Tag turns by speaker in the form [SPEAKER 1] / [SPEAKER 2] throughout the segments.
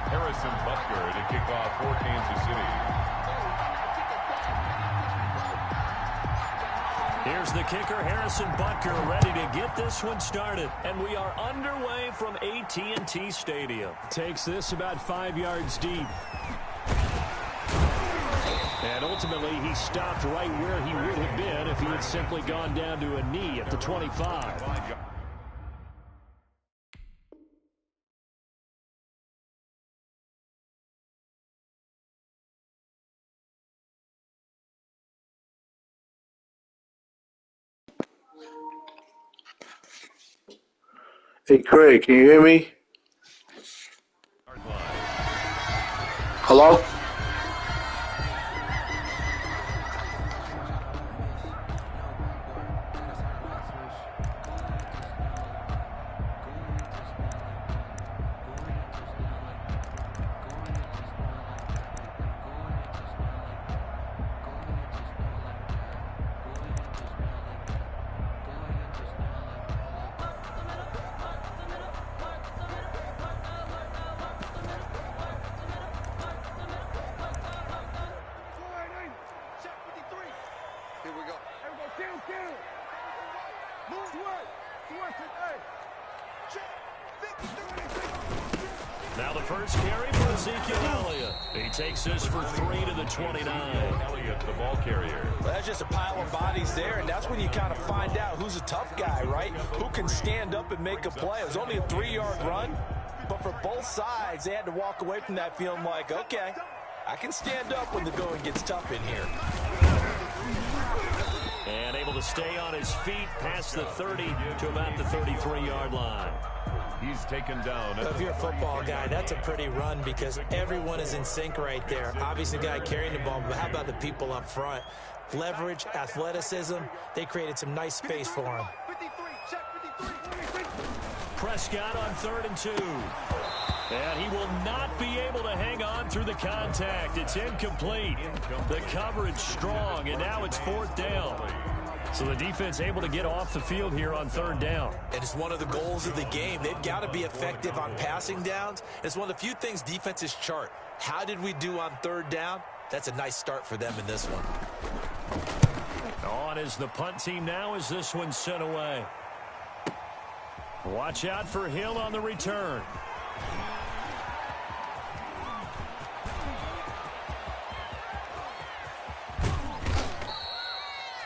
[SPEAKER 1] Harrison Butker to kick off for Kansas City.
[SPEAKER 2] Here's the kicker, Harrison Butker, ready to get this one started. And we are underway from AT&T Stadium. Takes this about 5 yards deep. And ultimately, he stopped right where he would have been if he had simply gone down to a knee at the 25.
[SPEAKER 3] Hey, Craig, can you hear me? Hello?
[SPEAKER 2] Now the first carry for Ezekiel Elliott. He takes this for 3 to the 29.
[SPEAKER 1] Elliott, the ball carrier.
[SPEAKER 4] Well, that's just a pile of bodies there, and that's when you kind of find out who's a tough guy, right? Who can stand up and make a play. It was only a 3-yard run, but for both sides, they had to walk away from that feeling like, okay, I can stand up when the going gets tough in here.
[SPEAKER 2] And able to stay on his feet past the 30 to about the 33-yard line.
[SPEAKER 1] He's taken down.
[SPEAKER 5] If you're a football guy, that's a pretty run because everyone is in sync right there. Obviously, the guy carrying the ball, but how about the people up front? Leverage, athleticism, they created some nice space for him.
[SPEAKER 2] Prescott on 3rd and 2. And he will not be able to hang on through the contact. It's incomplete. The coverage strong, and now it's 4th down. So the defense able to get off the field here on 3rd down.
[SPEAKER 5] And it's one of the goals of the game. They've got to be effective on passing downs. It's one of the few things defenses chart. How did we do on 3rd down? That's a nice start for them in this one.
[SPEAKER 2] On is the punt team now as this one's sent away. Watch out for Hill on the return.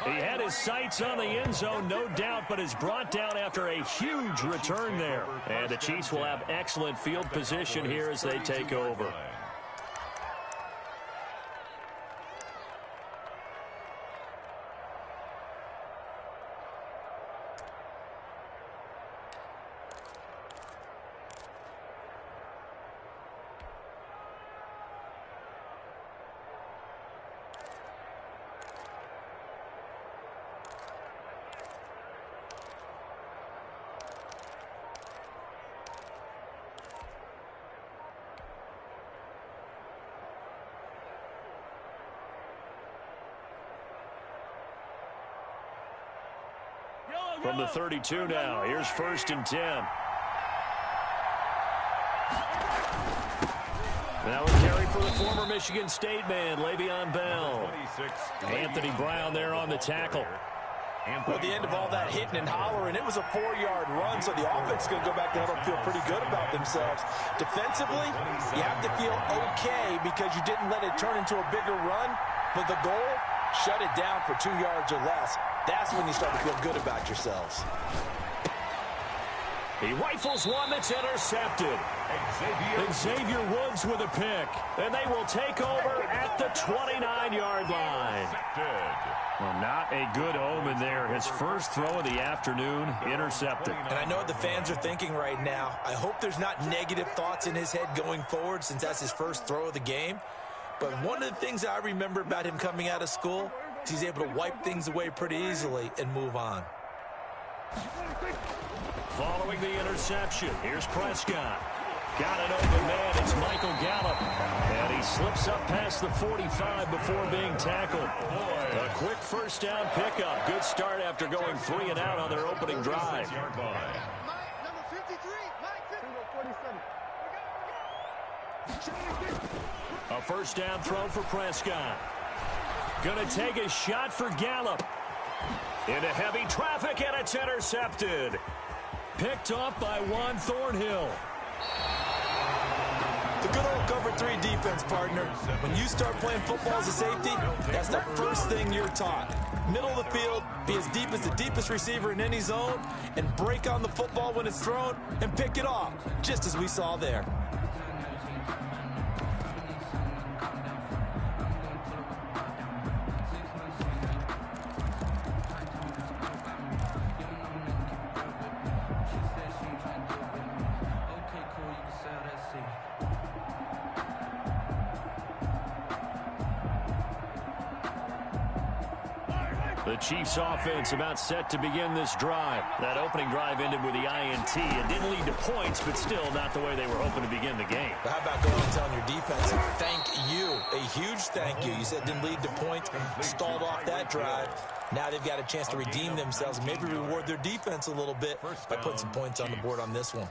[SPEAKER 2] He had his sights on the end zone, no doubt, but is brought down after a huge return there. And the Chiefs will have excellent field position here as they take over. From the 32 now, here's 1st and 10. Now a carry for the former Michigan State man, Le'Veon Bell. Anthony Brown there on the tackle.
[SPEAKER 4] At the end of all that hitting and hollering, it was a 4-yard run, so the offense is going to go back there and feel pretty good about themselves. Defensively, you have to feel okay because you didn't let it turn into a bigger run, but the goal, shut it down for 2 yards or less. That's when you start to feel good about yourselves.
[SPEAKER 2] He rifles one that's intercepted. Xavier Woods with a pick. And they will take over at the 29-yard line. Well, not a good omen there. His first throw of the afternoon, intercepted.
[SPEAKER 5] And I know what the fans are thinking right now. I hope there's not negative thoughts in his head going forward since that's his first throw of the game. But one of the things I remember about him coming out of school is he's able to wipe things away pretty easily and move on.
[SPEAKER 2] Following the interception, here's Prescott. Got an open man, it's Michael Gallup. And he slips up past the 45 before being tackled. A quick first down pickup. Good start after going 3 and out on their opening drive. A first down throw for Prescott. Going to take a shot for Gallup. Into heavy traffic, and it's intercepted. Picked off by Juan Thornhill.
[SPEAKER 5] The good old cover 3 defense, partner. When you start playing football as a safety, that's the first thing you're taught. Middle of the field, be as deep as the deepest receiver in any zone, and break on the football when it's thrown and pick it off, just as we saw there.
[SPEAKER 2] The Chiefs offense about set to begin this drive. That opening drive ended with the INT. It didn't lead to points, but still not the way they were hoping to begin the game.
[SPEAKER 5] But how about going and telling your defense, thank you, a huge thank you. You said it didn't lead to points, stalled off that drive. Now they've got a chance to redeem themselves, maybe reward their defense a little bit by putting some points on the board on this one.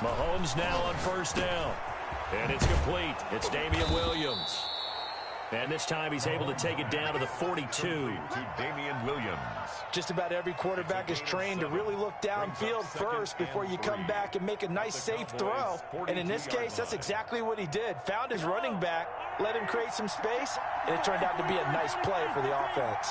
[SPEAKER 2] Mahomes now on first down. And it's complete. It's Damian Williams. And this time he's able to take it down to the 42.
[SPEAKER 1] To Damian Williams.
[SPEAKER 5] Just about every quarterback is trained to really look downfield first before you come back and make a nice, safe throw. And in this case, that's exactly what he did. Found his running back, let him create some space, and it turned out to be a nice play for the offense.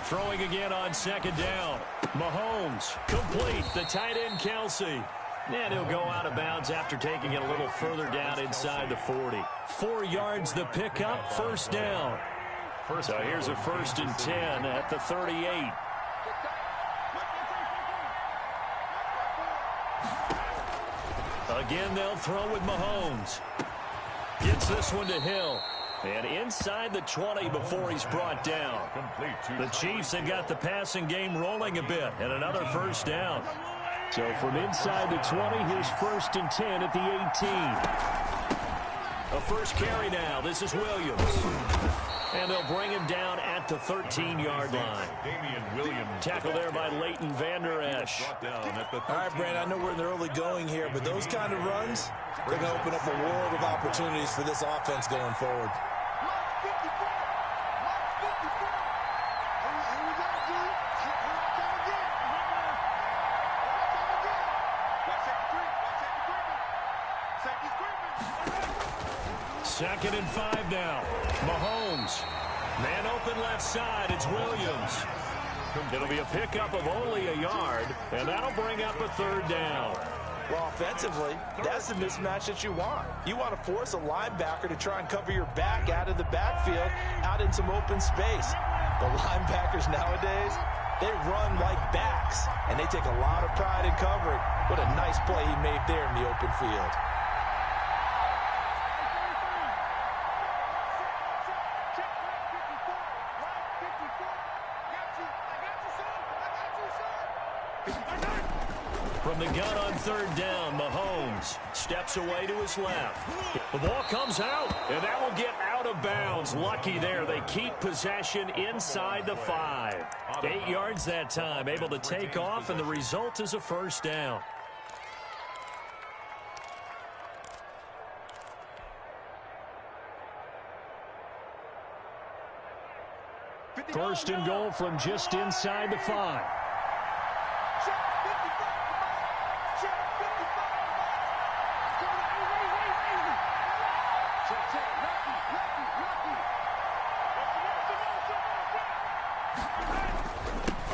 [SPEAKER 2] Throwing again on second down. Mahomes, complete. The tight end, Kelsey. And he'll go out of bounds after taking it a little further down inside the 40. 4 yards the pickup, first down. So here's a 1st and 10 at the 38. Again, they'll throw with Mahomes. Gets this one to Hill. And inside the 20 before he's brought down. The Chiefs have got the passing game rolling a bit. And another first down. So from inside the 20, here's 1st and 10 at the 18. A first carry now. This is Williams. And they'll bring him down at the 13-yard line.
[SPEAKER 1] Damian Williams.
[SPEAKER 2] Tackle there by Leighton Vander Esch.
[SPEAKER 5] All right, Brandon, I know we're in the early going here, but those kind of runs, they're going to open up a world of opportunities for this offense going forward.
[SPEAKER 2] Second and 5 now. Mahomes. Man open left side. It's Williams. It'll be a pickup of only a yard, and that'll bring up a 3rd down.
[SPEAKER 5] Well, offensively, that's the mismatch that you want. You want to force a linebacker to try and cover your back out of the backfield, out in some open space. The linebackers nowadays, they run like backs, and they take a lot of pride in covering. What a nice play he made there in the open field.
[SPEAKER 2] From the gun on 3rd down, Mahomes steps away to his left. The ball comes out, and that will get out of bounds. Lucky there. They keep possession inside the 5. 8 yards that time, able to take off, and the result is a first down. First and goal from just inside the 5.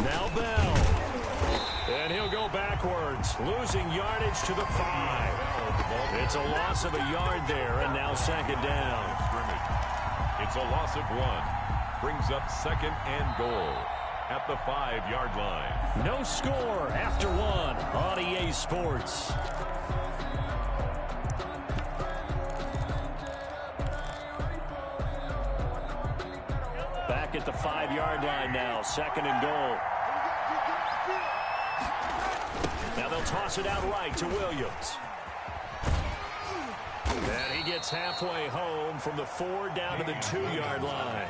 [SPEAKER 2] Now Bell. And he'll go backwards, losing yardage to the 5. It's a loss of a yard there, and now 2nd down.
[SPEAKER 1] It's a loss of 1. Brings up 2nd and goal at the 5-yard line.
[SPEAKER 2] No score after 1 on EA Sports. Back at the 5-yard line now, 2nd and goal. Now they'll toss it out right to Williams. And he gets halfway home from the 4 down to the 2-yard line.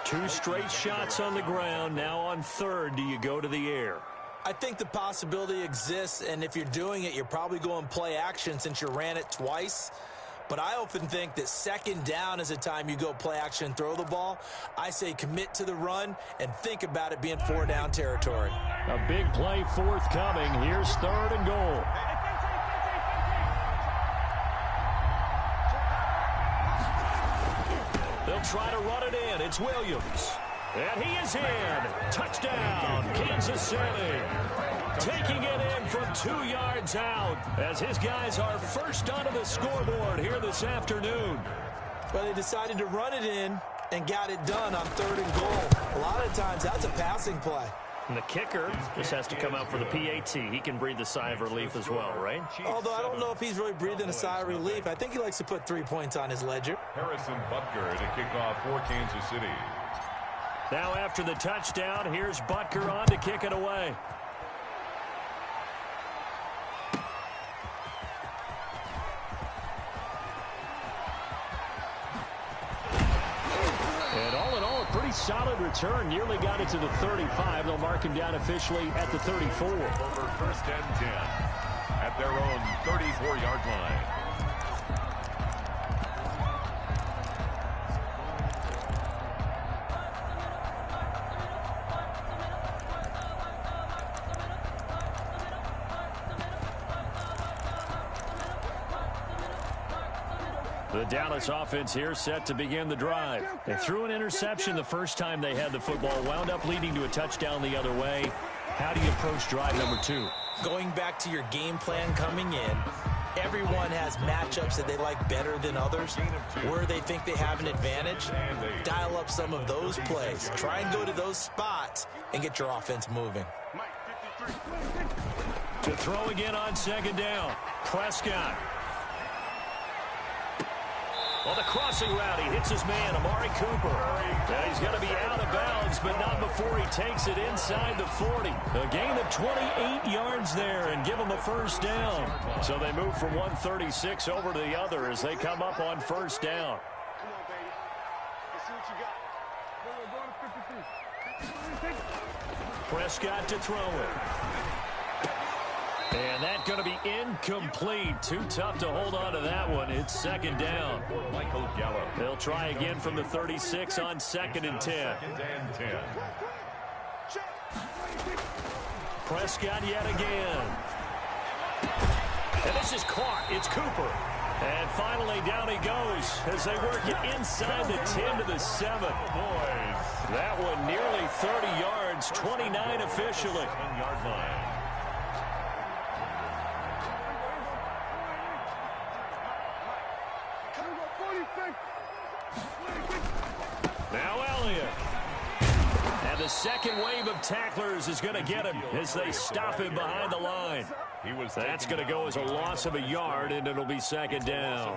[SPEAKER 2] 2 straight shots on the ground. Now on 3rd, do you go to the air?
[SPEAKER 5] I think the possibility exists, and if you're doing it, you're probably going play action since you ran it twice. But I often think that 2nd down is the time you go play action and throw the ball. I say commit to the run and think about it being 4-down territory.
[SPEAKER 2] A big play forthcoming. Here's 3rd and goal. They'll try to run it in. It's Williams. And he is in. Touchdown, Kansas City. Taking it in from 2 yards out as his guys are first onto the scoreboard here this afternoon.
[SPEAKER 5] Well, they decided to run it in and got it done on 3rd and goal. A lot of times that's a passing play.
[SPEAKER 6] And the kicker just has to come out for the PAT. He can breathe a sigh of relief as well, right?
[SPEAKER 5] Although I don't know if he's really breathing a sigh of relief. I think he likes to put 3 points on his ledger.
[SPEAKER 1] Harrison Butker to kick off for Kansas City.
[SPEAKER 2] Now after the touchdown, here's Butker on to kick it away. And all in all, a pretty solid return. Nearly got it to the 35. They'll mark him down officially at the 34.
[SPEAKER 1] Over 1st and 10 at their own 34-yard line.
[SPEAKER 2] The Dallas offense here set to begin the drive. They threw an interception the first time they had the football, wound up leading to a touchdown the other way. How do you approach drive number 2?
[SPEAKER 5] Going back to your game plan coming in, everyone has matchups that they like better than others. Where they think they have an advantage, dial up some of those plays. Try and go to those spots and get your offense moving.
[SPEAKER 2] To throw again on 2nd down, Prescott. Well, the crossing route, he hits his man, Amari Cooper. And he's going to be out of bounds, but not before he takes it inside the 40. A gain of 28 yards there and give him a 1st down. So they move from 136 over to the other as they come up on 1st down. Prescott to throw it. And that's going to be incomplete. Too tough to hold on to that one. It's 2nd down.
[SPEAKER 1] Michael Gallup.
[SPEAKER 2] They'll try again from the 36 on 2nd and 10.
[SPEAKER 1] 2nd and 10.
[SPEAKER 2] Prescott yet again. And this is caught. It's Cooper. And finally down he goes as they work it inside the 10 to the 7.
[SPEAKER 1] Boys.
[SPEAKER 2] That one nearly 30 yards, 29 officially.
[SPEAKER 1] 10-yard line.
[SPEAKER 2] Now Elliott. And the second wave of tacklers is going to get him as they stop him behind the line. That's going to go as a loss of a yard, and it'll be 2nd down.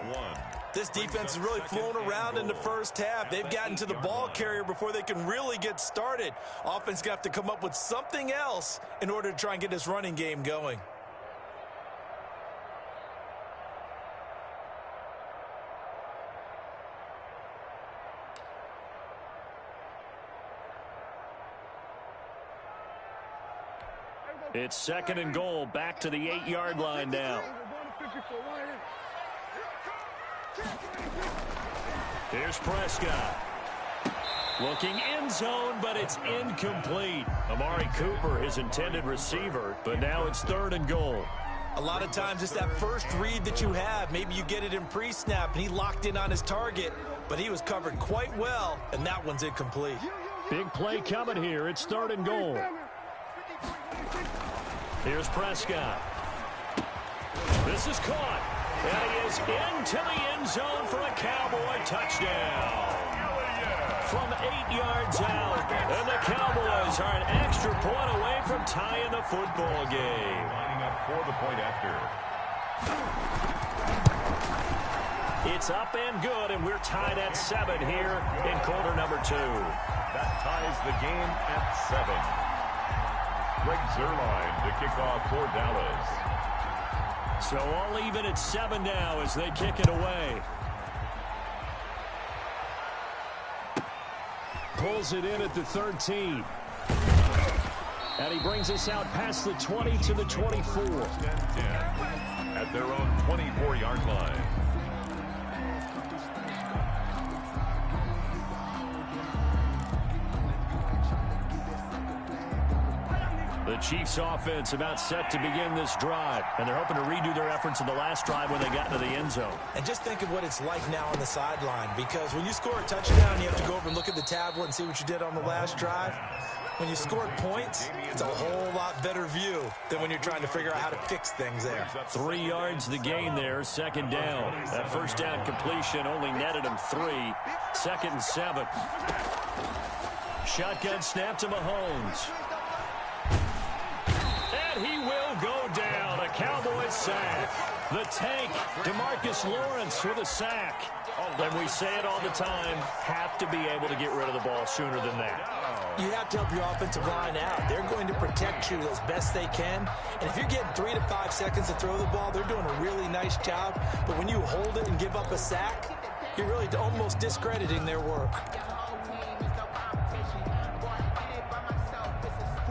[SPEAKER 5] This defense has really flown around in the first half. They've gotten to the ball carrier before they can really get started. Offense going to have to come up with something else in order to try and get this running game going.
[SPEAKER 2] It's 2nd and goal, back to the 8-yard line now. Here's Prescott. Looking end zone, but it's incomplete. Amari Cooper, his intended receiver, but now it's 3rd and goal.
[SPEAKER 5] A lot of times it's that first read that you have. Maybe you get it in pre-snap, and he locked in on his target, but he was covered quite well, and that one's incomplete.
[SPEAKER 2] Big play coming here. It's 3rd and goal. Here's Prescott. This is caught. And he is into the end zone for a Cowboy touchdown. From 8 yards out. And the Cowboys are an extra point away from tying the football game.
[SPEAKER 1] Lining up for the point after.
[SPEAKER 6] It's up and good, and we're tied at 7 here in quarter number 2.
[SPEAKER 1] That ties the game at 7. Greg Zuerlein to kick off for Dallas.
[SPEAKER 6] So all even at 7 now as they kick it away. Pulls it in at the 13. And he brings us out past the 20 to the 24.
[SPEAKER 1] 10 at their own 24-yard line.
[SPEAKER 6] The Chiefs offense about set to begin this drive, and they're hoping to redo their efforts in the last drive when they got into the end zone.
[SPEAKER 5] And just think of what it's like now on the sideline, because when you score a touchdown, you have to go over and look at the tablet and see what you did on the last drive. When you scored points, it's a whole lot better view than when you're trying to figure out how to fix things there.
[SPEAKER 6] 3 yards the gain there, second down. That first down completion only netted him 3. 2nd and 7. Shotgun snap to Mahomes. And he will go down. A Cowboys sack. The tank, DeMarcus Lawrence with a sack. And we say it all the time, have to be able to get rid of the ball sooner than that.
[SPEAKER 5] You have to help your offensive line out. They're going to protect you as best they can. And if you're getting 3 to 5 seconds to throw the ball, they're doing a really nice job. But when you hold it and give up a sack, you're really almost discrediting their work.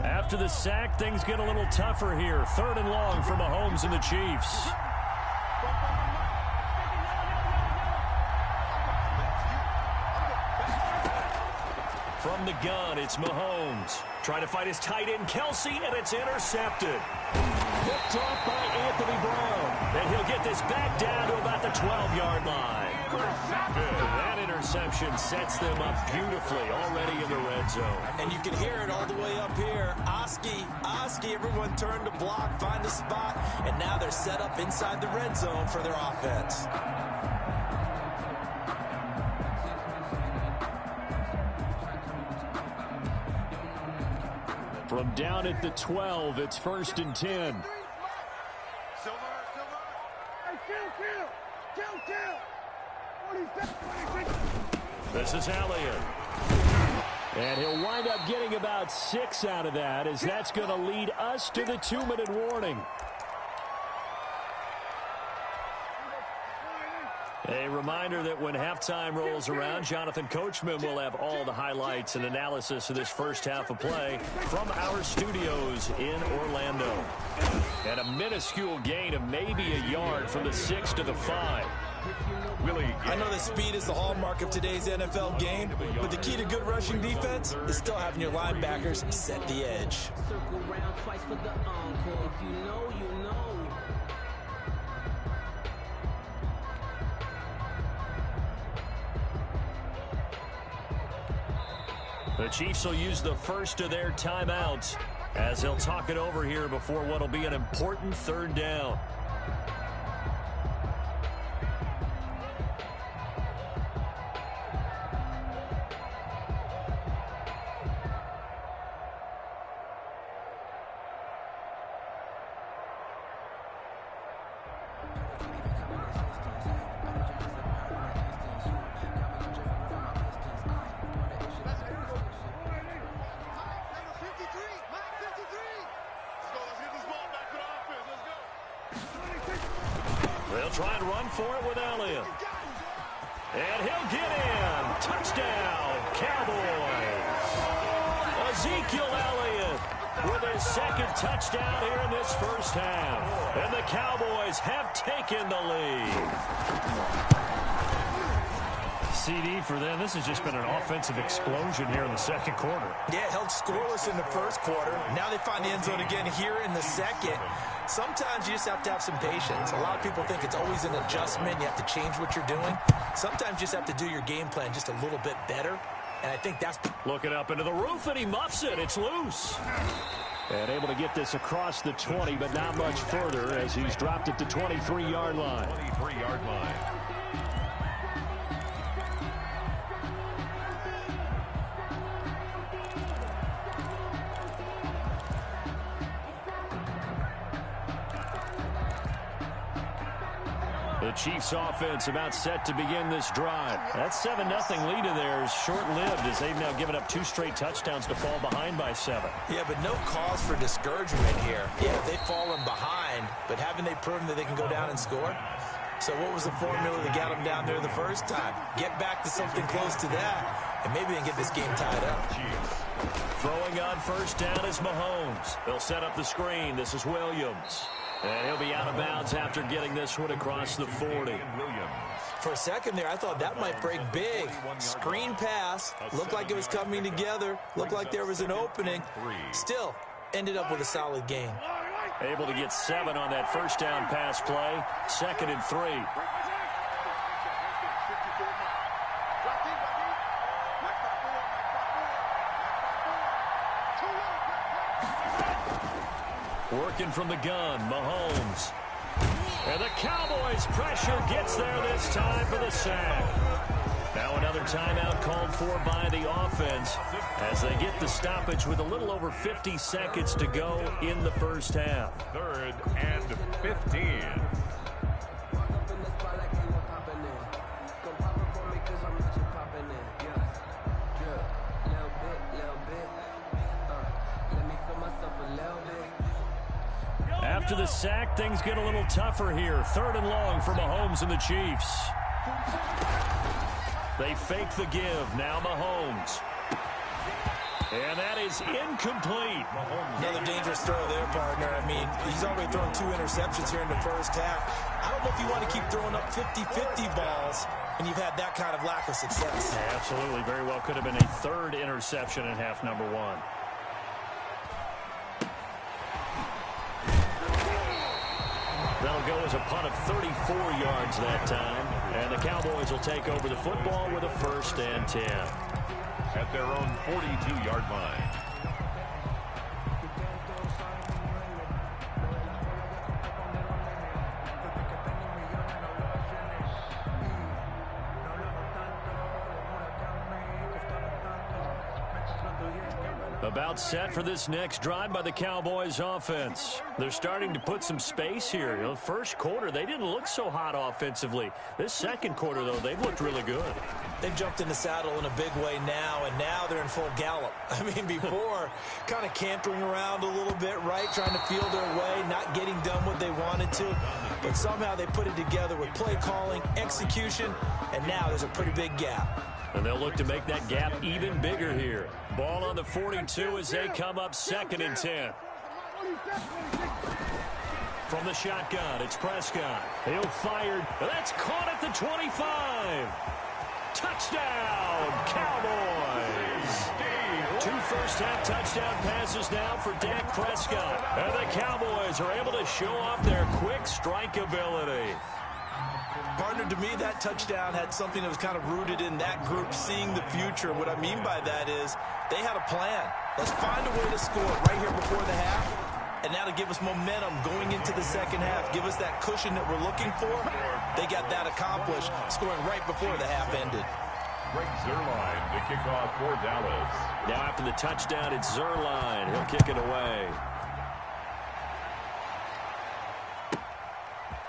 [SPEAKER 6] After the sack, things get a little tougher here. 3rd and long for Mahomes and the Chiefs. From the gun, it's Mahomes. Trying to fight his tight end, Kelsey, and it's intercepted. Picked off by Anthony Brown. And he'll get this back down to about the 12-yard line. That interception sets them up beautifully already in the red zone.
[SPEAKER 5] And you can hear it all the way up here. Oski, everyone turned to block, find a spot, and now they're set up inside the red zone for their offense.
[SPEAKER 6] From down at the 12, it's 1st and 10. This is Elliott. And he'll wind up getting about 6 out of that, as that's going to lead us to the 2-minute warning. A reminder that when halftime rolls around, Jonathan Coachman will have all the highlights and analysis of this first half of play from our studios in Orlando. And a minuscule gain of maybe a yard from the 6 to the 5.
[SPEAKER 5] I know that speed is the hallmark of today's NFL game, but the key to good rushing defense is still having your linebackers set the edge.
[SPEAKER 6] The Chiefs will use the first of their timeouts as they'll talk it over here before what will be an important 3rd down. They'll try and run for it with Elliott. And he'll get in. Touchdown, Cowboys. Ezekiel Elliott with his 2nd touchdown here in this first half. And the Cowboys have taken the lead. CD for them. This has just been an offensive explosion here in the 2nd quarter.
[SPEAKER 5] Yeah, held scoreless in the 1st quarter. Now they find the end zone again here in the 2nd. Sometimes you just have to have some patience. A lot of people think it's always an adjustment. You have to change what you're doing. Sometimes you just have to do your game plan just a little bit better. And I think that's...
[SPEAKER 6] Looking up into the roof, and he muffs it. It's loose. And able to get this across the 20, but not much further as he's dropped at the 23-yard line.
[SPEAKER 1] 23-yard line.
[SPEAKER 2] The Chiefs offense about set to begin this drive. That 7-0 lead of theirs short-lived as they've now given up 2 straight touchdowns to fall behind by 7.
[SPEAKER 5] Yeah, but no cause for discouragement here. Yeah, they've fallen behind, but haven't they proven that they can go down and score? So what was the formula that got them down there the first time? Get back to something close to that, and maybe they can get this game tied up.
[SPEAKER 2] Throwing on first down is Mahomes. They'll set up the screen. This is Williams. And he'll be out of bounds after getting this one across the 40.
[SPEAKER 5] For a second there, I thought that might break big. Screen pass. Looked like it was coming together. Looked like there was an opening. Still, ended up with a solid gain.
[SPEAKER 2] Able to get 7 on that first down pass play. 2nd and 3. Working from the gun, Mahomes. And the Cowboys' pressure gets there this time for the sack. Now another timeout called for by the offense as they get the stoppage with a little over 50 seconds to go in the first half.
[SPEAKER 1] 3rd and 15.
[SPEAKER 2] After the sack, things get a little tougher here. 3rd and long for Mahomes and the Chiefs. They fake the give. Now Mahomes. And that is incomplete.
[SPEAKER 5] Another dangerous throw there, partner. I mean, he's already thrown 2 interceptions here in the first half. I don't know if you want to keep throwing up 50-50 balls when you've had that kind of lack of success.
[SPEAKER 2] Yeah, absolutely. Very well could have been a 3rd interception in half number 1. That'll go as a punt of 34 yards that time. And the Cowboys will take over the football with a 1st and 10.
[SPEAKER 1] At their own 42-yard line.
[SPEAKER 2] About set for this next drive by the Cowboys offense. They're starting to put some space here. You know, first quarter, they didn't look so hot offensively. This second quarter, though, they've looked really good.
[SPEAKER 5] They've jumped in the saddle in a big way now, and now they're in full gallop. I mean, before, kind of cantering around a little bit, right? Trying to feel their way, not getting done what they wanted to. But somehow they put it together with play calling, execution, and now there's a pretty big gap.
[SPEAKER 2] And they'll look to make that gap even bigger here. Ball on the 42 as they come up 2nd and 10. From the shotgun, it's Prescott. He'll fire. That's caught at the 25. Touchdown, Cowboys. 2 first-half touchdown passes now for Dak Prescott. And the Cowboys are able to show off their quick strike ability.
[SPEAKER 5] Partner, to me, that touchdown had something that was kind of rooted in that group seeing the future. What I mean by that is they had a plan. Let's find a way to score right here before the half, and now to give us momentum going into the second half, give us that cushion that we're looking for. They got that accomplished, scoring right before the half ended.
[SPEAKER 1] Greg Zuerlein to kick off for Dallas.
[SPEAKER 2] Now after the touchdown, it's Zuerlein. He'll kick it away.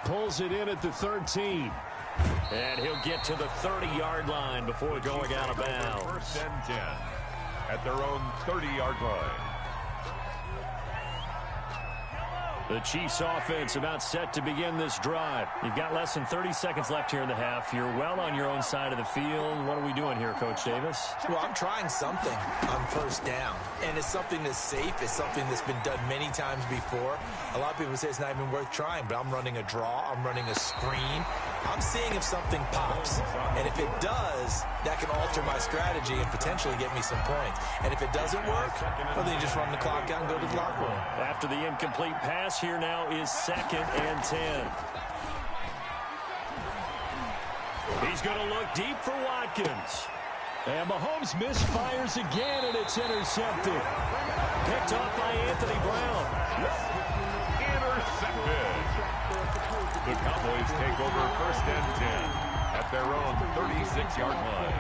[SPEAKER 2] Pulls it in at the 13. And he'll get to the 30-yard line before going out of bounds.
[SPEAKER 1] 1st and 10 at their own 30-yard line.
[SPEAKER 2] The Chiefs offense about set to begin this drive. You've got less than 30 seconds left here in the half. You're well on your own side of the field. What are we doing here, Coach Davis?
[SPEAKER 5] Well, I'm trying something on first down. And it's something that's safe. It's something that's been done many times before. A lot of people say it's not even worth trying, but I'm running a draw. I'm running a screen. I'm seeing if something pops. And if it does, that can alter my strategy and potentially get me some points. And if it doesn't work, well, then you just run the clock out and go to the locker room.
[SPEAKER 2] After the incomplete pass, here now is 2nd and 10. He's going to look deep for Watkins. And Mahomes misfires again, and it's intercepted. Picked off by Anthony Brown.
[SPEAKER 1] Intercepted. The Cowboys take over 1st and 10 at their own 36-yard line.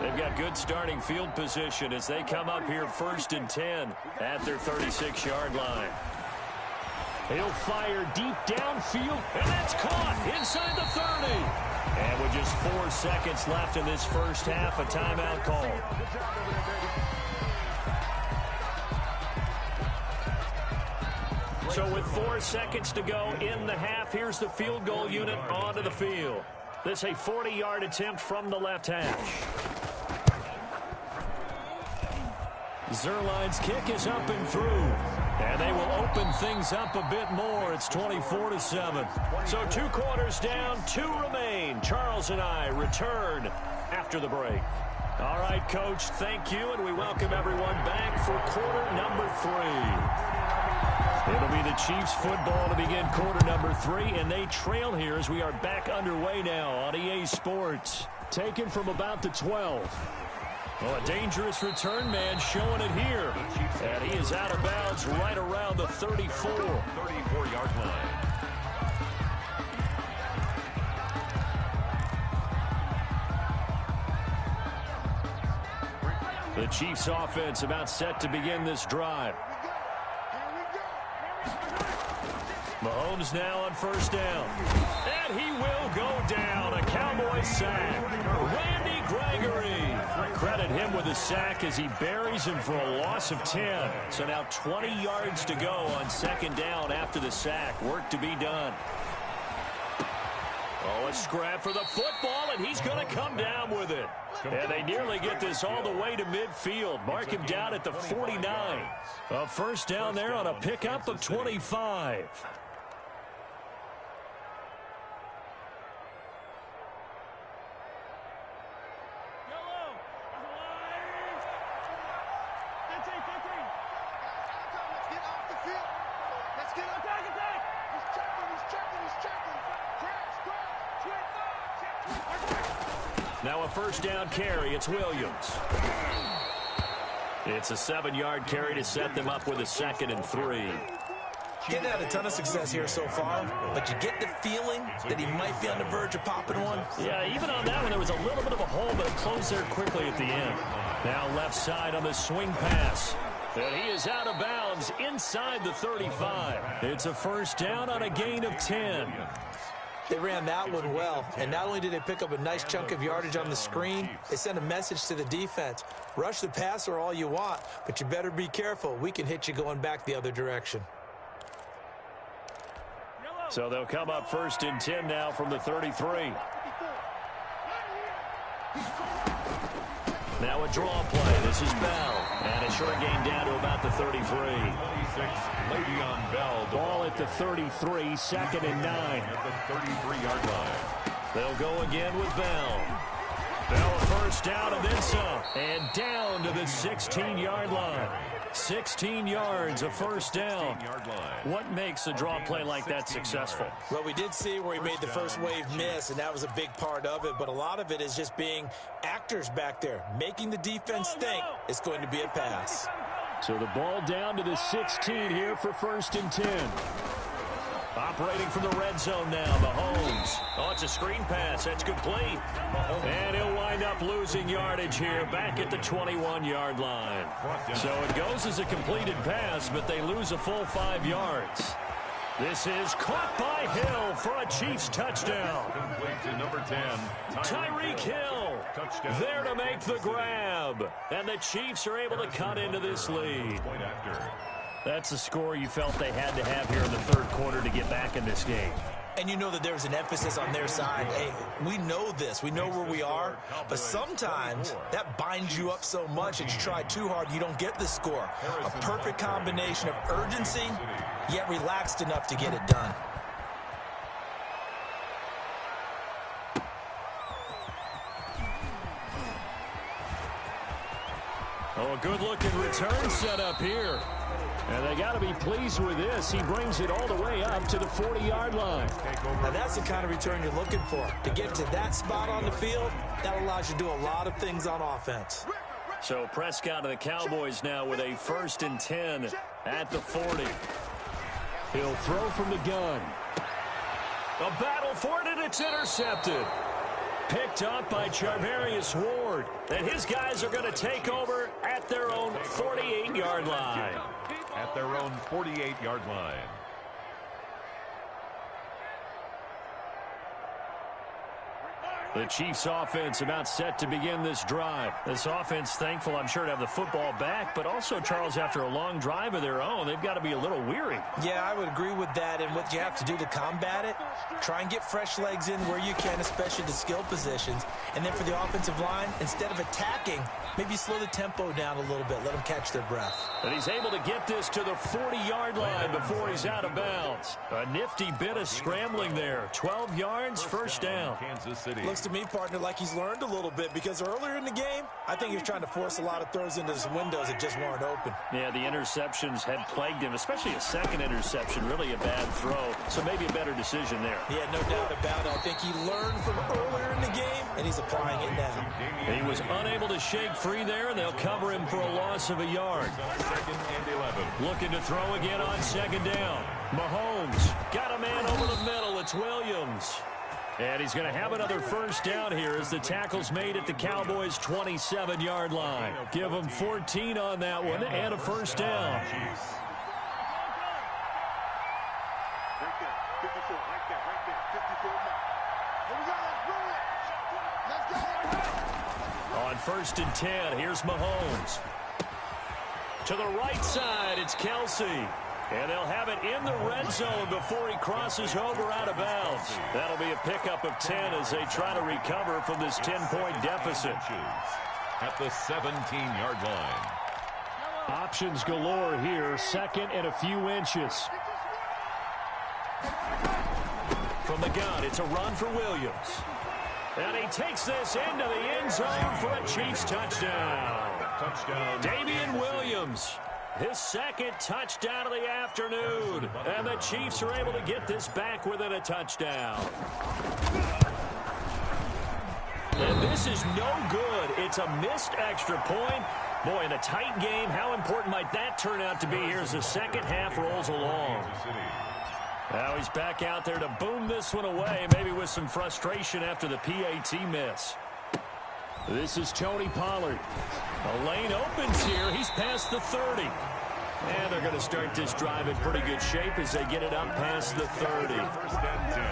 [SPEAKER 2] They've got good starting field position as they come up here 1st and 10 at their 36-yard line. He'll fire deep downfield, and that's caught inside the 30. And with just 4 seconds left in this first half, a timeout call. So with 4 seconds to go in the half, here's the field goal unit onto the field. This is a 40-yard attempt from the left hash. Zuerlein's kick is up and through. And they will open things up a bit more. It's 24-7. So 2 quarters down, 2 remain. Charles and I return after the break. All right, Coach, thank you, and we welcome everyone back for quarter number 3. It'll be the Chiefs football to begin quarter number 3, and they trail here as we are back underway now on EA Sports. Taken from about the 12. Well, a dangerous return man showing it here. And he is out of bounds right around the 34-yard line. The Chiefs offense about set to begin this drive. Mahomes now on first down. And he will go down. A Cowboy sack. Randy Gregory. Credit him with a sack as he buries him for a loss of 10. So now 20 yards to go on second down after the sack. Work to be done. Oh, a scrap for the football, and he's going to come down with it. And they nearly get this all the way to midfield. Mark him down at the 49. A first down there on a pickup of 25. Now a first down carry. It's Williams. It's a 7-yard carry to set them up with a 2nd and 3.
[SPEAKER 5] Getting had a ton of success here so far, but you get the feeling that he might be on the verge of popping one.
[SPEAKER 2] Yeah, even on that one, there was a little bit of a hole, but it closed there quickly at the end. Now left side on the swing pass. And he is out of bounds inside the 35. It's a first down on a gain of 10.
[SPEAKER 5] They ran that one well, and not only did they pick up a nice chunk of yardage on the screen, they sent a message to the defense. Rush the passer all you want, but you better be careful. We can hit you going back the other direction.
[SPEAKER 2] So they'll come up first and 10 now from the 33. Now a draw play. This is Bell. And a short gain down to about the 33.
[SPEAKER 1] 26, Le'Veon Bell.
[SPEAKER 2] Ball at the 33, 2nd and 9.
[SPEAKER 1] At the 33-yard line.
[SPEAKER 2] They'll go again with Bell. Bell a first down and then some. And down to the 16-yard line. 16 yards, a first down. What makes a draw play like that successful?
[SPEAKER 5] Well, we did see where he made the first wave miss, and that was a big part of it. But a lot of it is just being actors back there, making the defense think it's going to be a pass.
[SPEAKER 2] So the ball down to the 16 here for first and 10. Operating from the red zone now, Mahomes. Oh, it's a screen pass. That's complete. And he'll wind up losing yardage here back at the 21-yard line. So it goes as a completed pass, but they lose a full 5 yards. This is caught by Hill for a Chiefs touchdown.
[SPEAKER 1] Complete to number 10.
[SPEAKER 2] Tyreek Hill there to make the grab. And the Chiefs are able to cut into this lead.
[SPEAKER 1] Point after.
[SPEAKER 2] That's a score you felt they had to have here in the third quarter to get back in this game.
[SPEAKER 5] And you know that there's an emphasis on their side. Hey, we know this. We know where we are. But sometimes that binds you up so much that you try too hard, you don't get the score. A perfect combination of urgency, yet relaxed enough to get it done.
[SPEAKER 2] Oh, a good-looking return set up here. And they got to be pleased with this. He brings it all the way up to the 40-yard line.
[SPEAKER 5] Now, that's the kind of return you're looking for. To get to that spot on the field, that allows you to do a lot of things on offense.
[SPEAKER 2] So Prescott and the Cowboys now with a first and 10 at the 40. He'll throw from the gun. A battle for it, and it's intercepted. Picked up by Charvarius Ward. And his guys are going to take over at their own 48-yard line.
[SPEAKER 1] At their own 48-yard line.
[SPEAKER 2] The Chiefs offense about set to begin this drive. This offense thankful, I'm sure, to have the football back, but also, Charles, after a long drive of their own, they've got to be a little weary.
[SPEAKER 5] Yeah, I would agree with that, and what you have to do to combat it, try and get fresh legs in where you can, especially the skill positions, and then for the offensive line, instead of attacking, maybe slow the tempo down a little bit, let them catch their breath.
[SPEAKER 2] And he's able to get this to the 40-yard line before he's out of bounds. A nifty bit of scrambling there. 12 yards, first down.
[SPEAKER 1] Kansas City.
[SPEAKER 5] Looks to me, partner, like he's learned a little bit because earlier in the game, I think he was trying to force a lot of throws into some windows that just weren't open.
[SPEAKER 2] Yeah, the interceptions had plagued him, especially a second interception, really a bad throw. So maybe a better decision there.
[SPEAKER 5] Yeah, no doubt about it. I think he learned from earlier in the game, and he's applying it now.
[SPEAKER 2] He was unable to shake free there, and they'll cover him for a loss of a yard.
[SPEAKER 1] Second and 11.
[SPEAKER 2] Looking to throw again on second down. Mahomes got a man over the middle. It's Williams. And he's going to have another first down here as the tackle's made at the Cowboys' 27-yard line. Give them 14 on that one and a first down. On first and 10, here's Mahomes. To the right side, it's Kelsey. And they'll have it in the red zone before he crosses over out of bounds. That'll be a pickup of 10 as they try to recover from this 10-point deficit.
[SPEAKER 1] At the 17-yard line.
[SPEAKER 2] Options galore here, second and a few inches. From the gun, it's a run for Williams. And he takes this into the end zone for a Chiefs touchdown.
[SPEAKER 1] Touchdown.
[SPEAKER 2] Damian Williams. His second touchdown of the afternoon. And the Chiefs are able to get this back within a touchdown. And this is no good. It's a missed extra point. Boy, in a tight game, how important might that turn out to be here as the second half rolls along? Now he's back out there to boom this one away, maybe with some frustration after the PAT miss. This is Tony Pollard. A lane opens here. He's past the 30. And they're going to start this drive in pretty good shape as they get it up past the 30.
[SPEAKER 1] First and 10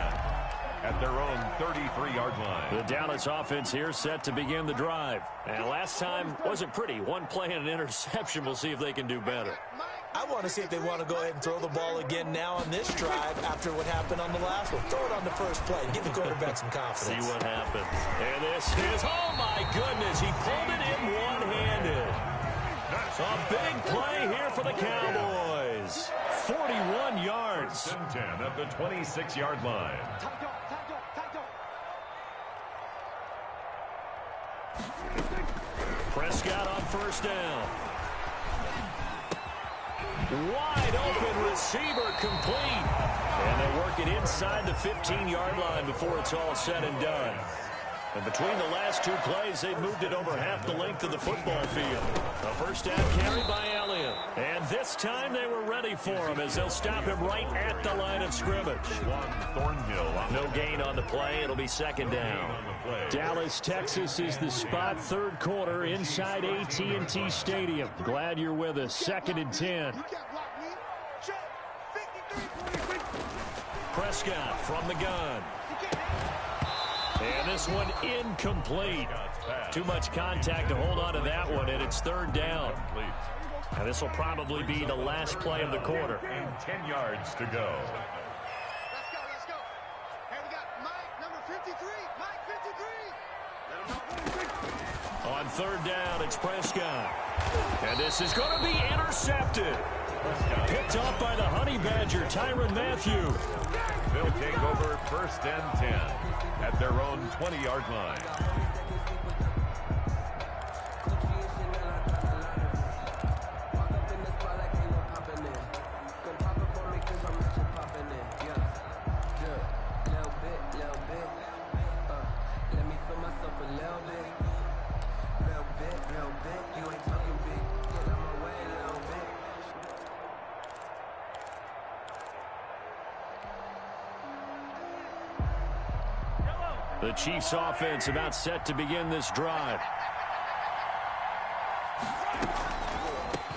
[SPEAKER 1] at their own 33-yard line.
[SPEAKER 2] The Dallas offense here set to begin the drive. And last time wasn't pretty. One play and an interception. We'll see if they can do better.
[SPEAKER 5] I want to see if they want to go ahead and throw the ball again now on this drive after what happened on the last one. Throw it on the first play and give the quarterback some confidence.
[SPEAKER 2] See what happens. And this is, oh my goodness, he pulled it in one-handed. A big play here for the Cowboys. 41 yards.
[SPEAKER 1] 10 at the 26-yard line.
[SPEAKER 2] Prescott on first down. Wide open receiver complete. And they work it inside the 15-yard line before it's all said and done. And between the last two plays, they've moved it over half the length of the football field. A first down carry by Elliott. And this time they were ready for him as they'll stop him right at the line of scrimmage.
[SPEAKER 1] Thornhill.
[SPEAKER 2] No gain on the play. It'll be second down. Dallas, Texas is the spot, third quarter inside AT&T Stadium. Glad you're with us. Second and 10. Prescott from the gun. And this one incomplete. Too much contact to hold on to that one, and it's third down. And this will probably be the last play of the quarter.
[SPEAKER 1] And 10 yards to go.
[SPEAKER 7] Let's go. Hey, we got Mike, number 53. Mike, 53.
[SPEAKER 2] On third down, it's Prescott. And this is going to be intercepted. Picked off by the Honey Badger, Tyrann Mathieu.
[SPEAKER 1] They'll take over first and 10 at their own 20-yard line.
[SPEAKER 2] The Chiefs offense about set to begin this drive.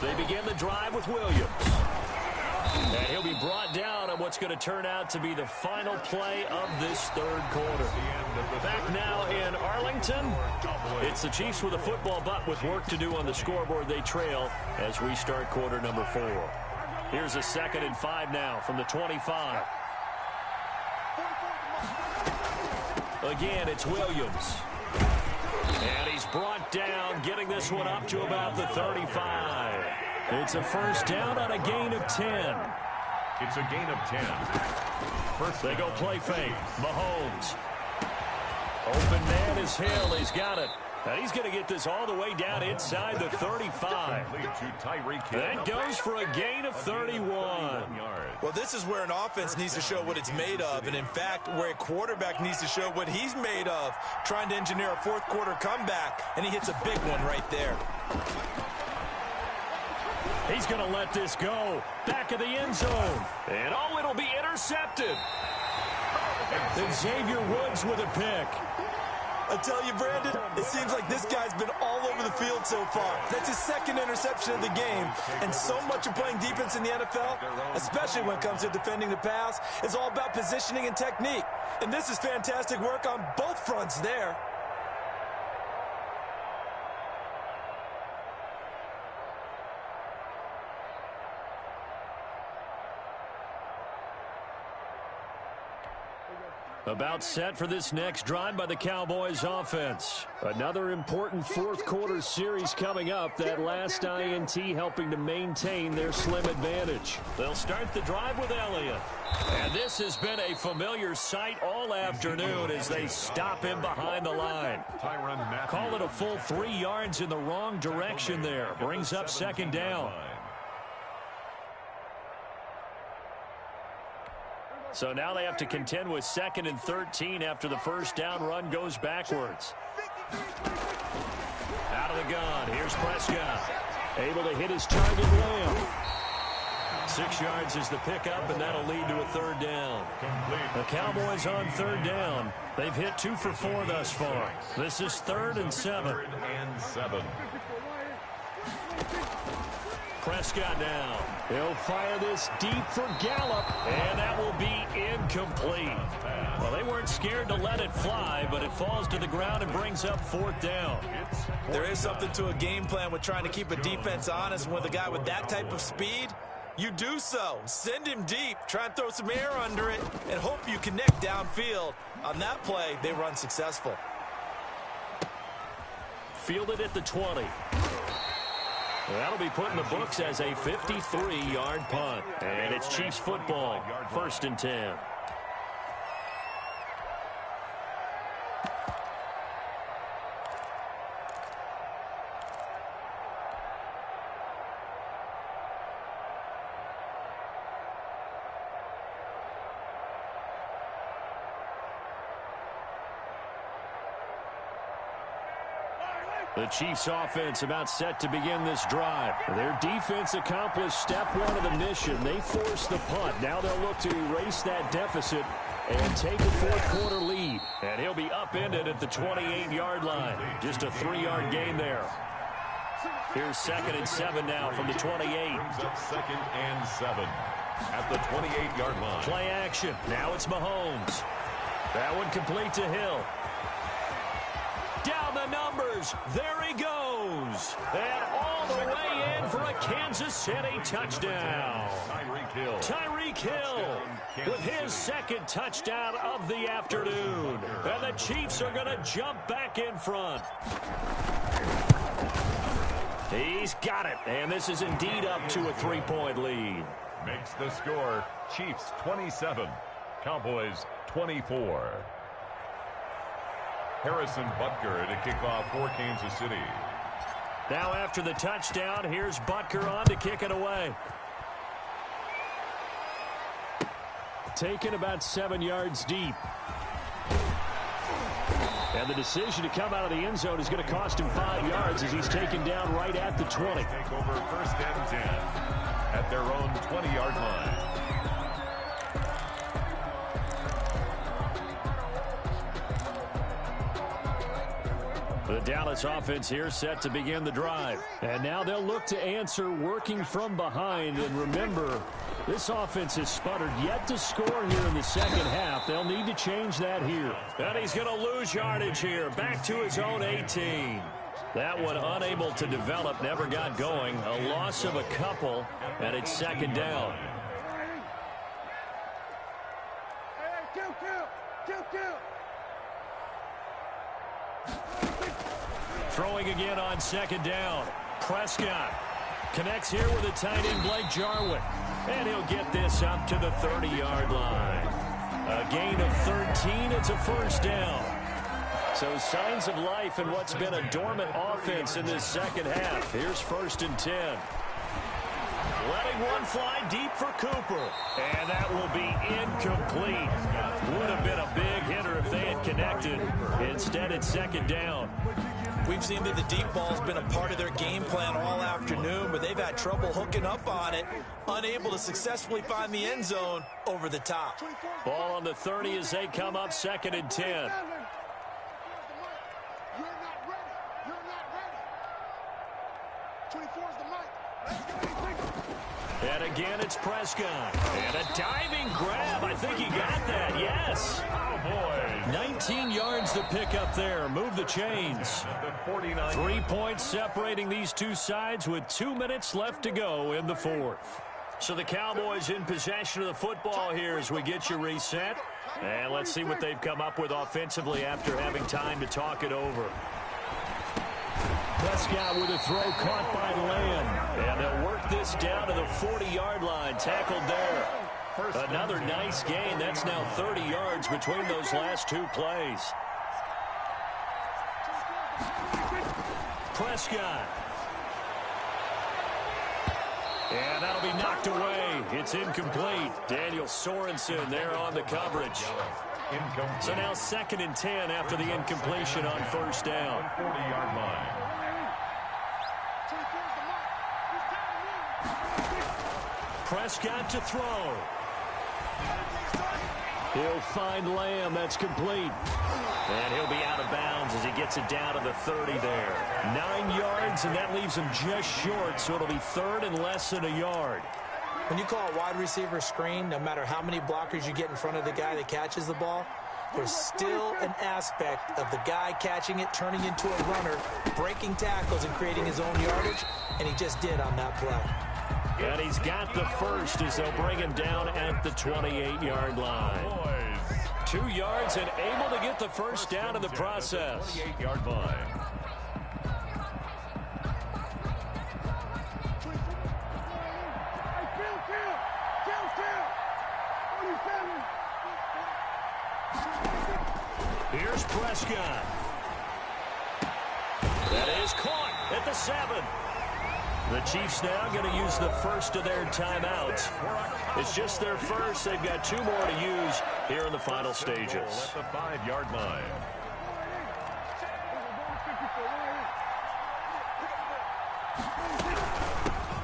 [SPEAKER 2] They begin the drive with Williams. And he'll be brought down on what's going to turn out to be the final play of this third quarter. Back now in Arlington. It's the Chiefs with a football, but with work to do on the scoreboard. They trail as we start quarter number 4. Here's a 2nd and 5 now from the 25. Again, it's Williams. And he's brought down, getting this one up to about the 35. It's a first down on a gain of 10.
[SPEAKER 1] It's a gain of 10. First
[SPEAKER 2] they go play fake. Mahomes. Open man is Hill. He's got it. And he's going to get this all the way down inside the 35. That goes for a gain of 31.
[SPEAKER 5] Well, this is where an offense needs to show what it's made of. And, in fact, where a quarterback needs to show what he's made of, trying to engineer a fourth-quarter comeback. And he hits a big one right there.
[SPEAKER 2] He's going to let this go. Back of the end zone. And, it'll be intercepted. And Xavier Woods with a pick.
[SPEAKER 5] I tell you, Brandon, it seems like this guy's been all over the field so far. That's his 2nd interception of the game. And so much of playing defense in the NFL, especially when it comes to defending the pass, is all about positioning and technique. And this is fantastic work on both fronts there.
[SPEAKER 2] About set for this next drive by the Cowboys offense. Another important fourth-quarter series coming up. That last INT helping to maintain their slim advantage. They'll start the drive with Elliott. And this has been a familiar sight all afternoon as they stop him behind the line. Call it a full 3 yards in the wrong direction there. Brings up 2nd down. So now they have to contend with 2nd and 13 after the first down run goes backwards. Out of the gun. Here's Prescott. Able to hit his target Lamb. 6 yards is the pickup, and that'll lead to a 3rd down. The Cowboys on 3rd down. They've hit 2 for 4 thus far. This is 3rd and 7. Prescott now. He'll fire this deep for Gallup, and that will be incomplete. Well, they weren't scared to let it fly, but it falls to the ground and brings up 4th down.
[SPEAKER 5] There is something to a game plan with trying to keep a defense honest. With a guy with that type of speed, you do so. Send him deep, try and throw some air under it, and hope you connect downfield. On that play, they run successful.
[SPEAKER 2] Fielded at the 20. That'll be put in the books as a 53-yard punt. And it's Chiefs football, 1st and 10. The Chiefs offense about set to begin this drive. Their defense accomplished step 1 of the mission. They forced the punt. Now they'll look to erase that deficit and take a fourth-quarter lead. And he'll be upended at the 28-yard line. Just a 3-yard gain there. Here's 2nd and 7 now from the 28.
[SPEAKER 1] 2nd and 7 at the 28-yard line.
[SPEAKER 2] Play action. Now it's Mahomes. That one complete to Hill. Down the numbers. There he goes. And all the way in for a Kansas City touchdown. Tyreek Hill with his 2nd touchdown of the afternoon. And the Chiefs are going to jump back in front. He's got it. And this is indeed up to a 3-point lead.
[SPEAKER 1] Makes the score Chiefs 27, Cowboys 24. Harrison Butker to kick off for Kansas City.
[SPEAKER 2] Now after the touchdown, here's Butker on to kick it away. Taken about 7 yards deep. And the decision to come out of the end zone is going to cost him 5 yards as he's taken down right at the 20.
[SPEAKER 1] Take over 1st and 10 at their own 20-yard line.
[SPEAKER 2] The Dallas offense here set to begin the drive. And now they'll look to answer working from behind. And remember, this offense has sputtered yet to score here in the second half. They'll need to change that here. And he's going to lose yardage here. Back to his own 18. That one unable to develop, never got going. A loss of a couple, and it's second down. Throwing again on second down. Prescott connects here with a tight end, Blake Jarwin. And he'll get this up to the 30-yard line. A gain of 13. It's a first down. So signs of life in what's been a dormant offense in this second half. Here's 1st and 10. Letting one fly deep for Cooper. And that will be incomplete. Would have been a big hitter if they had connected. Instead, it's second down.
[SPEAKER 5] We've seen that the deep ball's been a part of their game plan all afternoon, but they've had trouble hooking up on it, unable to successfully find the end zone over the top.
[SPEAKER 2] Ball on the 30 as they come up 2nd and 10. And again, it's Prescott. And a diving grab. I think he got that. Yes.
[SPEAKER 1] Oh, boy.
[SPEAKER 2] 19 yards to pick up there. Move the chains. 3 points separating these two sides with 2 minutes left to go in the fourth. So the Cowboys in possession of the football here as we get you reset. And let's see what they've come up with offensively after having time to talk it over. Prescott with a throw caught by Lamb. And they'll work this down to the 40-yard line. Tackled there. Another nice gain. That's now 30 yards between those last two plays. Prescott. And that'll be knocked away. It's incomplete. Daniel Sorensen there on the coverage. So now 2nd and 10 after the incompletion on first down.
[SPEAKER 1] 40-yard line.
[SPEAKER 2] Prescott to throw. He'll find Lamb. That's complete. And he'll be out of bounds as he gets it down to the 30 there. 9 yards, and that leaves him just short, so it'll be 3rd and less than a yard.
[SPEAKER 5] When you call a wide receiver screen, no matter how many blockers you get in front of the guy that catches the ball, there's still an aspect of the guy catching it, turning into a runner, breaking tackles and creating his own yardage, and he just did on that play.
[SPEAKER 2] And he's got the first as they'll bring him down at the 28-yard line. 2 yards and able to get the first down in the process.
[SPEAKER 1] 28-yard line.
[SPEAKER 2] Here's Prescott. That is caught at the 7. The Chiefs now going to use the first of their timeouts. It's just their first. They've got 2 more to use here in the final stages.
[SPEAKER 1] At the 5-yard line.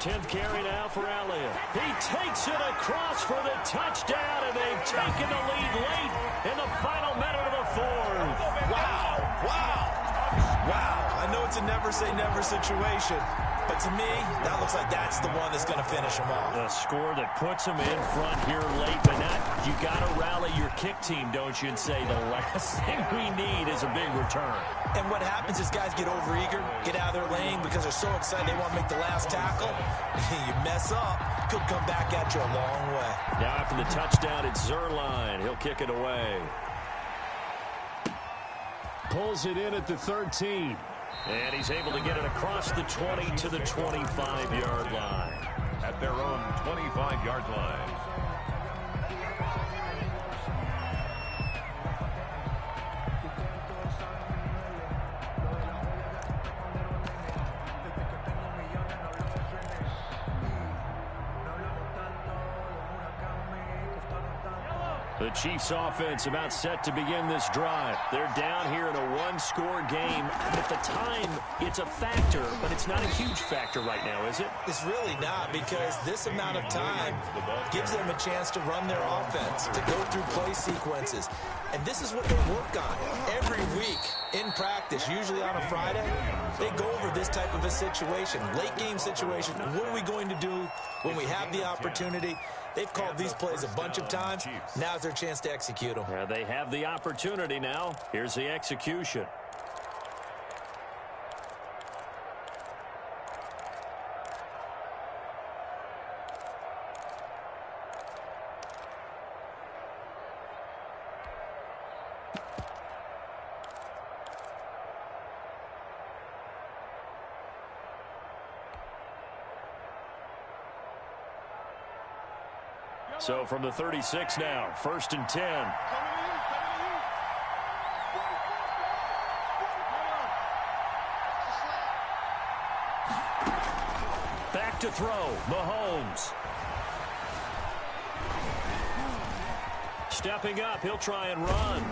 [SPEAKER 2] Tenth carry now for Elliott. He takes it across for the touchdown, and they've taken the lead late in the final minute of the fourth.
[SPEAKER 5] Wow, wow, wow. I know it's a never-say-never situation, but to me, that looks like that's the one that's going to finish them off.
[SPEAKER 2] A score that puts them in front here late, but not. You got to rally your kick team, don't you, and say the last thing we need is a big return.
[SPEAKER 5] And what happens is guys get overeager, get out of their lane because they're so excited they want to make the last tackle. You mess up, could come back at you a long way.
[SPEAKER 2] Now after the touchdown, it's Zuerlein. He'll kick it away. Pulls it in at the 13. And he's able to get it across the 20 to the 25-yard line.
[SPEAKER 1] At their own 25-yard line.
[SPEAKER 2] The Chiefs offense about set to begin this drive. They're down here in a one-score game. At the time, it's a factor, but it's not a huge factor right now, is it?
[SPEAKER 5] It's really not, because this amount of time gives them a chance to run their offense, to go through play sequences. And this is what they work on every week. In practice, usually on a Friday, they go over this type of a situation, late game situation. What are we going to do when we have the opportunity? They've called these plays a bunch of times. Now's their chance to execute them.
[SPEAKER 2] Yeah, they have the opportunity now. Here's the execution. So from the 36 now, 1st and 10. Back to throw, Mahomes. Stepping up, he'll try and run.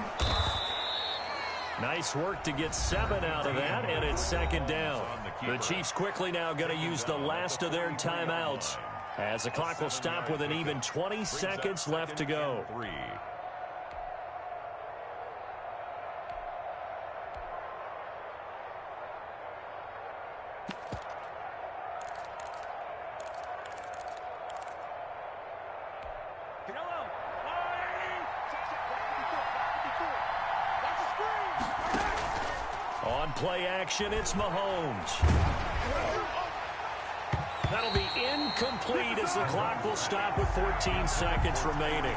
[SPEAKER 2] Nice work to get 7 out of that, and it's 2nd down. The Chiefs quickly now going to use the last of their timeouts, as the clock will stop with an even 20 seconds left to go. On play action, it's Mahomes. That'll be incomplete as the clock will stop with 14 seconds remaining.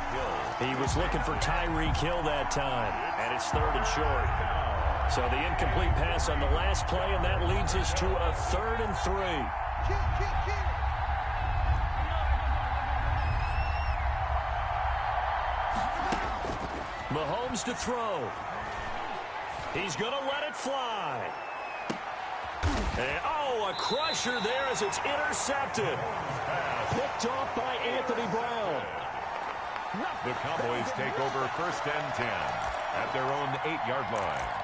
[SPEAKER 2] He was looking for Tyreek Hill that time, and it's 3rd and short. So the incomplete pass on the last play, and that leads us to a 3rd and 3. Mahomes to throw. He's going to let it fly. And, a crusher there as it's intercepted. Picked off by Anthony Brown.
[SPEAKER 1] The Cowboys take over 1st and 10 at their own 8-yard line.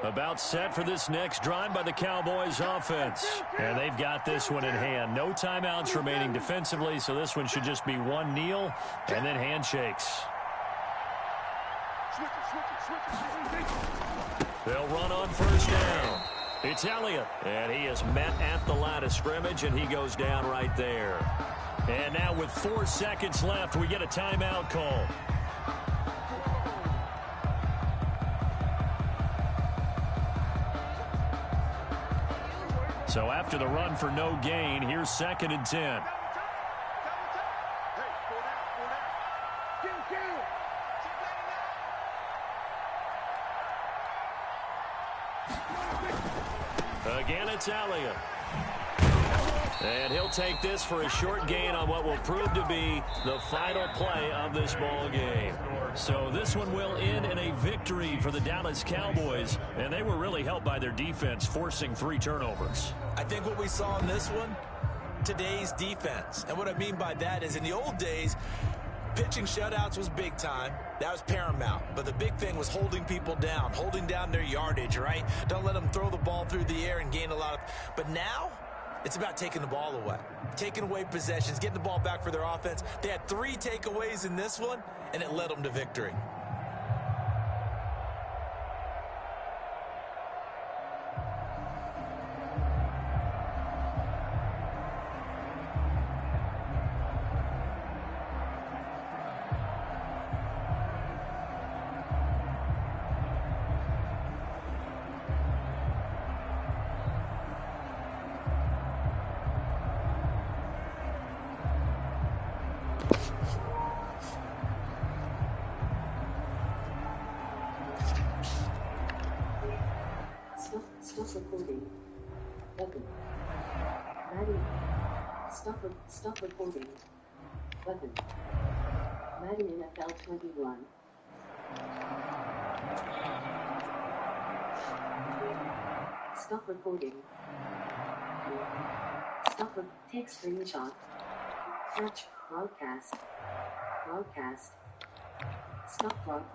[SPEAKER 2] About set for this next drive by the Cowboys offense. And they've got this one in hand. No timeouts remaining defensively, so this one should just be one kneel and then handshakes. They'll run on 1st down. It's Elliott, and he is met at the line of scrimmage, and he goes down right there. And now with 4 seconds left, we get a timeout call. So after the run for no gain, here's 2nd and 10. Again, it's Elliott. And he'll take this for a short gain on what will prove to be the final play of this ball game. So this one will end in a victory for the Dallas Cowboys, and they were really helped by their defense, forcing 3 turnovers.
[SPEAKER 5] I think what we saw in this one, today's defense. And what I mean by that is in the old days, pitching shutouts was big time. That was paramount. But the big thing was holding people down, holding down their yardage, right? Don't let them throw the ball through the air and gain a lot of... But now, it's about taking the ball away, taking away possessions, getting the ball back for their offense. They had 3 takeaways in this one, and it led them to victory.
[SPEAKER 8] Stop recording. Button. Maddie. Stop recording. Button. Madden NFL 21. Stop recording. Take screenshot. Search broadcast. Broadcast. Stop broadcast.